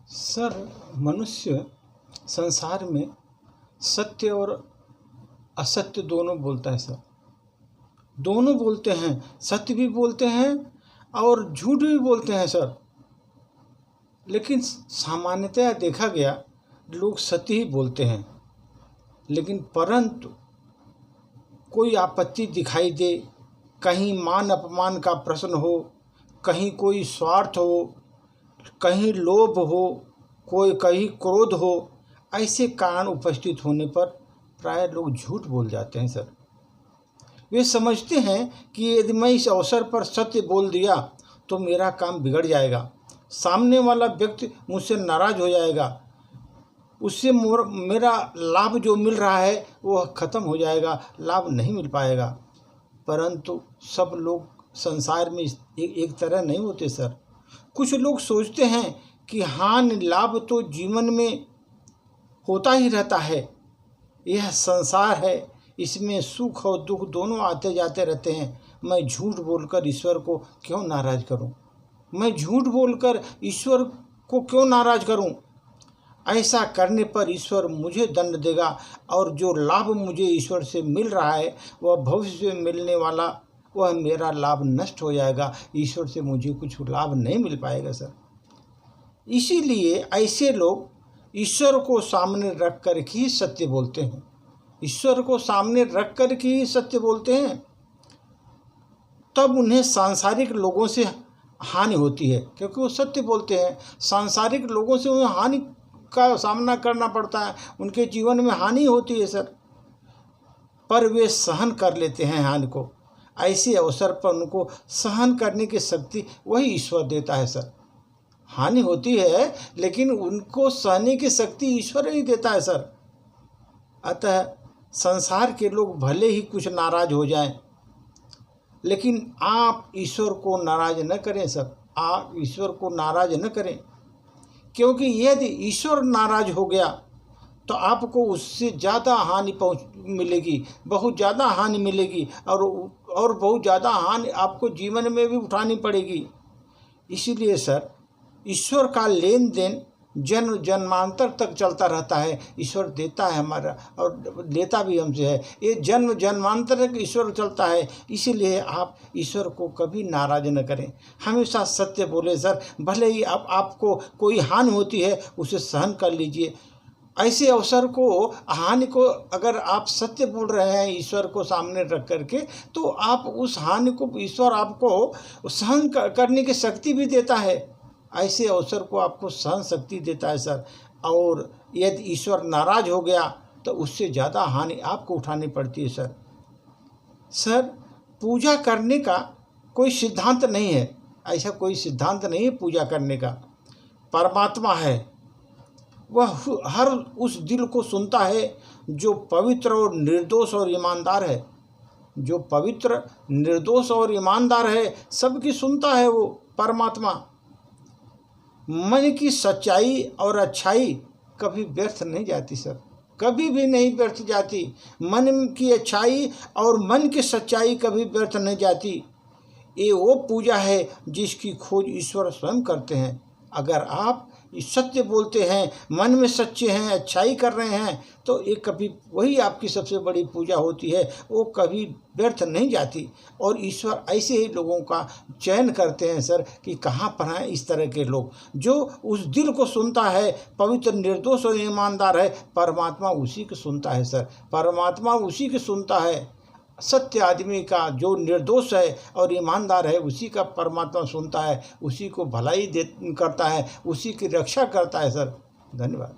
Sir, मनुष्य संसार में सत्य और असत्य दोनों बोलता है सर। दोनों बोलते हैं, सत्य भी बोलते हैं और झूठ भी बोलते हैं सर। लेकिन सामान्यतया देखा गया लोग सत्य ही बोलते हैं। लेकिन परंतु कोई आपत्ति दिखाई दे, कहीं मान अपमान का प्रश्न हो, कहीं कोई स्वार्थ हो, कहीं लोभ हो, कहीं क्रोध हो, ऐसे कारण उपस्थित होने पर प्राय लोग झूठ बोल जाते हैं सर। वे समझते हैं कि यदि मैं इस अवसर पर सत्य बोल दिया तो मेरा काम बिगड़ जाएगा, सामने वाला व्यक्ति मुझसे नाराज हो जाएगा, उससे मेरा लाभ जो मिल रहा है वो खत्म हो जाएगा, लाभ नहीं मिल पाएगा। परंतु सब लोग संसार में एक तरह नहीं होते सर। कुछ लोग सोचते हैं कि हानि लाभ तो जीवन में होता ही रहता है, यह संसार है, इसमें सुख और दुख दोनों आते जाते रहते हैं। मैं झूठ बोलकर ईश्वर को क्यों नाराज करूं? मैं झूठ बोलकर ईश्वर को क्यों नाराज करूं? ऐसा करने पर ईश्वर मुझे दंड देगा और जो लाभ मुझे ईश्वर से मिल रहा है वह भविष्य में मिलने वाला, वह मेरा लाभ नष्ट हो जाएगा। ईश्वर से मुझे कुछ लाभ नहीं मिल पाएगा सर। इसीलिए ऐसे लोग ईश्वर को सामने रख कर ही सत्य बोलते हैं। ईश्वर को सामने रख कर ही सत्य बोलते हैं, तब उन्हें सांसारिक लोगों से हानि होती है, क्योंकि वो सत्य बोलते हैं। सांसारिक लोगों से उन्हें हानि का सामना करना पड़ता है, उनके जीवन में हानि होती है सर, पर वे सहन कर लेते हैं हानि को। ऐसे अवसर पर उनको सहन करने की शक्ति वही ईश्वर देता है सर। हानि होती है लेकिन उनको सहने की शक्ति ईश्वर ही देता है सर। अतः संसार के लोग भले ही कुछ नाराज हो जाएं, लेकिन आप ईश्वर को नाराज न करें सर। आप ईश्वर को नाराज न करें, क्योंकि यदि ईश्वर नाराज हो गया तो आपको उससे ज़्यादा हानि मिलेगी, बहुत ज़्यादा हानि मिलेगी और बहुत ज़्यादा हानि आपको जीवन में भी उठानी पड़ेगी। इसीलिए सर, ईश्वर का लेन देन जन्म जन्मांतर तक चलता रहता है। ईश्वर देता है हमारा और लेता भी हमसे है, ये जन्म जन्मांतर तक ईश्वर चलता है। इसीलिए आप ईश्वर को कभी नाराज न करें, हमेशा सत्य बोले सर। भले ही आपको कोई हानि होती है उसे सहन कर लीजिए। ऐसे अवसर को, हानि को अगर आप सत्य बोल रहे हैं ईश्वर को सामने रख करके, तो आप उस हानि को ईश्वर आपको सहन करने की शक्ति भी देता है। ऐसे अवसर को आपको सहन शक्ति देता है सर। और यदि ईश्वर नाराज हो गया तो उससे ज़्यादा हानि आपको उठानी पड़ती है सर। सर, पूजा करने का कोई सिद्धांत नहीं है, ऐसा कोई सिद्धांत नहीं है पूजा करने का। परमात्मा है, वह हर उस दिल को सुनता है जो पवित्र और निर्दोष और ईमानदार है। जो पवित्र, निर्दोष और ईमानदार है, सबकी सुनता है वो परमात्मा। मन की सच्चाई और अच्छाई कभी व्यर्थ नहीं जाती सर, कभी भी नहीं व्यर्थ जाती। मन की अच्छाई और मन की सच्चाई कभी व्यर्थ नहीं जाती। ये वो पूजा है जिसकी खोज ईश्वर स्वयं करते हैं। अगर आप सत्य बोलते हैं, मन में सच्चे हैं, अच्छाई कर रहे हैं, तो ये कभी वही आपकी सबसे बड़ी पूजा होती है, वो कभी व्यर्थ नहीं जाती। और ईश्वर ऐसे ही लोगों का चयन करते हैं सर कि कहाँ पर हैं इस तरह के लोग जो उस दिल को सुनता है, पवित्र, निर्दोष और ईमानदार है। परमात्मा उसी को सुनता है सर, परमात्मा उसी को सुनता है। सत्य आदमी का, जो निर्दोष है और ईमानदार है, उसी का परमात्मा सुनता है, उसी को भलाई करता है, उसी की रक्षा करता है सर। धन्यवाद।